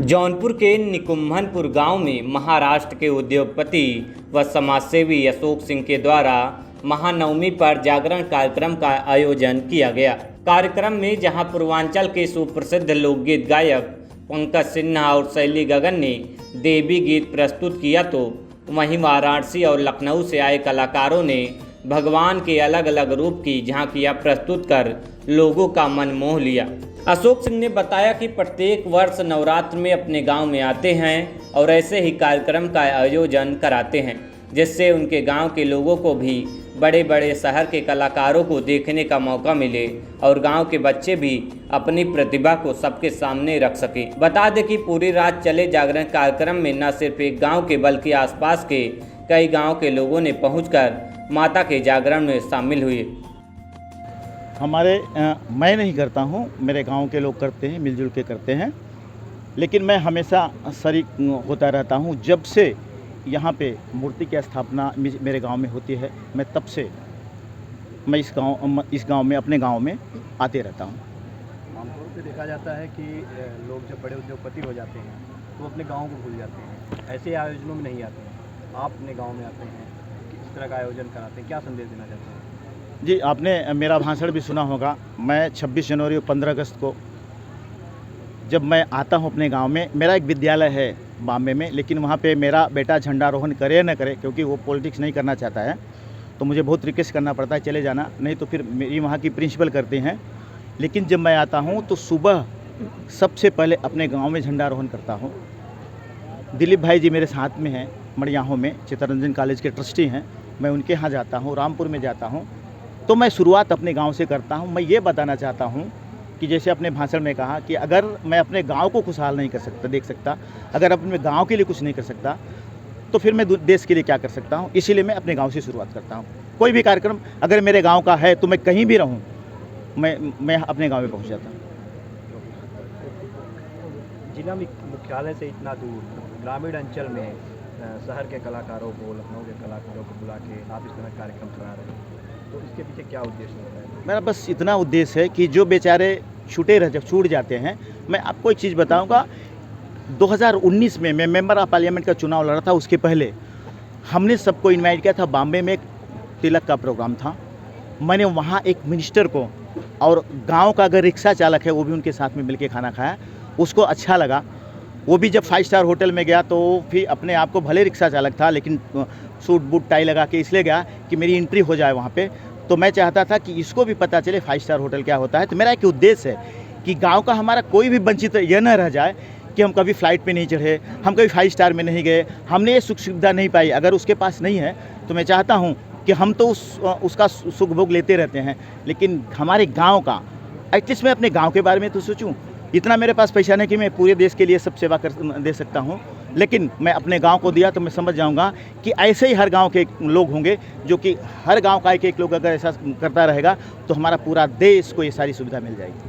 जौनपुर के निकुम्भनपुर गांव में महाराष्ट्र के उद्योगपति व समाजसेवी अशोक सिंह के द्वारा महानवमी पर जागरण कार्यक्रम का आयोजन किया गया। कार्यक्रम में जहां पूर्वांचल के सुप्रसिद्ध लोकगीत गायक पंकज सिन्हा और शैली गगन ने देवी गीत प्रस्तुत किया, तो वहीं वाराणसी और लखनऊ से आए कलाकारों ने भगवान के अलग अलग रूप की झांकियां प्रस्तुत कर लोगों का मन मोह लिया। अशोक सिंह ने बताया कि प्रत्येक वर्ष नवरात्र में अपने गांव में आते हैं और ऐसे ही कार्यक्रम का आयोजन कराते हैं, जिससे उनके गांव के लोगों को भी बड़े बड़े शहर के कलाकारों को देखने का मौका मिले और गांव के बच्चे भी अपनी प्रतिभा को सबके सामने रख सके। बता दें कि पूरी रात चले जागरण कार्यक्रम में न सिर्फ एक गांव के बल्कि आसपास के कई गांव के लोगों ने पहुंचकर माता के जागरण में शामिल हुए। मैं नहीं करता हूँ, मेरे गांव के लोग करते हैं, मिलजुल के करते हैं, लेकिन मैं हमेशा शरीक होता रहता हूँ। जब से यहाँ पे मूर्ति की स्थापना मेरे गांव में होती है, मैं तब से मैं इस गांव में अपने गांव में आते रहता हूँ। आमतौर पे देखा जाता है कि लोग जब बड़े उद्योगपति हो जाते हैं तो अपने गांव को भूल जाते हैं, ऐसे आयोजनों में नहीं आते हैं। आप अपने गांव में आते हैं, किस तरह का आयोजन कराते हैं, क्या संदेश देना चाहते हैं? जी, आपने मेरा भाषण भी सुना होगा। मैं 26 जनवरी और 15 अगस्त को जब मैं आता हूँ अपने गांव में, मेरा एक विद्यालय है बॉम्बे में, लेकिन वहाँ पे मेरा बेटा झंडारोहण करे या न करे, क्योंकि वो पॉलिटिक्स नहीं करना चाहता है, तो मुझे बहुत रिक्वेस्ट करना पड़ता है चले जाना, नहीं तो फिर मेरी वहाँ की प्रिंसिपल करते हैं। लेकिन जब मैं आता हूँ तो सुबह सबसे पहले अपने गाँव में झंडारोहण करता हूँ। दिलीप भाई जी मेरे साथ में हैं, मड़ियाहों में चित्तरंजन कॉलेज के ट्रस्टी हैं, मैं उनके यहाँ जाता हूँ, रामपुर में जाता हूँ। तो मैं शुरुआत अपने गांव से करता हूं। मैं ये बताना चाहता हूं कि जैसे अपने भाषण में कहा कि अगर मैं अपने गांव को खुशहाल नहीं कर सकता, देख सकता, अगर अपने गांव के लिए कुछ नहीं कर सकता, तो फिर मैं देश के लिए क्या कर सकता हूं। इसीलिए मैं अपने गांव से शुरुआत करता हूं। कोई भी कार्यक्रम अगर मेरे गांव का है तो मैं कहीं भी रहूं, मैं अपने गाँव में पहुँच जाता हूँ। जिला मुख्यालय से इतना दूर ग्रामीण अंचल में शहर के कलाकारों को, लखनऊ के कलाकारों को बुला के आप इस तरह कार्यक्रम करा रहे हैं, तो इसके पीछे क्या उद्देश्य होता है? मेरा बस इतना उद्देश्य है कि जो बेचारे छूट जाते हैं। मैं आपको एक चीज़ बताऊंगा, 2019 में मैं मेंबर ऑफ पार्लियामेंट का चुनाव लड़ा था। उसके पहले हमने सबको इनवाइट किया था। बॉम्बे में एक तिलक का प्रोग्राम था। मैंने वहाँ एक मिनिस्टर को और गाँव का अगर रिक्शा चालक है वो भी उनके साथ में मिल के खाना खाया, उसको अच्छा लगा। वो भी जब 5 स्टार होटल में गया तो फिर अपने आप को, भले रिक्शा चालक था लेकिन सूट बूट टाई लगा के इसलिए गया कि मेरी एंट्री हो जाए वहाँ पे। तो मैं चाहता था कि इसको भी पता चले 5 स्टार होटल क्या होता है। तो मेरा एक उद्देश्य है कि गांव का हमारा कोई भी वंचित यह न रह जाए कि हम कभी फ्लाइट पे नहीं चढ़े, हम कभी 5 स्टार में नहीं गए, हमने ये सुख सुविधा नहीं पाई। अगर उसके पास नहीं है तो मैं चाहता हूँ कि हम तो उसका सुख भोग लेते रहते हैं, लेकिन हमारे गाँव का एटलीस्ट मैं अपने गाँव के बारे में तो सोचूँ। इतना मेरे पास पैसा नहीं कि मैं पूरे देश के लिए सब सेवा दे सकता हूँ, लेकिन मैं अपने गांव को दिया तो मैं समझ जाऊंगा कि ऐसे ही हर गांव के लोग होंगे, जो कि हर गांव का एक लोग अगर ऐसा करता रहेगा तो हमारा पूरा देश को ये सारी सुविधा मिल जाएगी।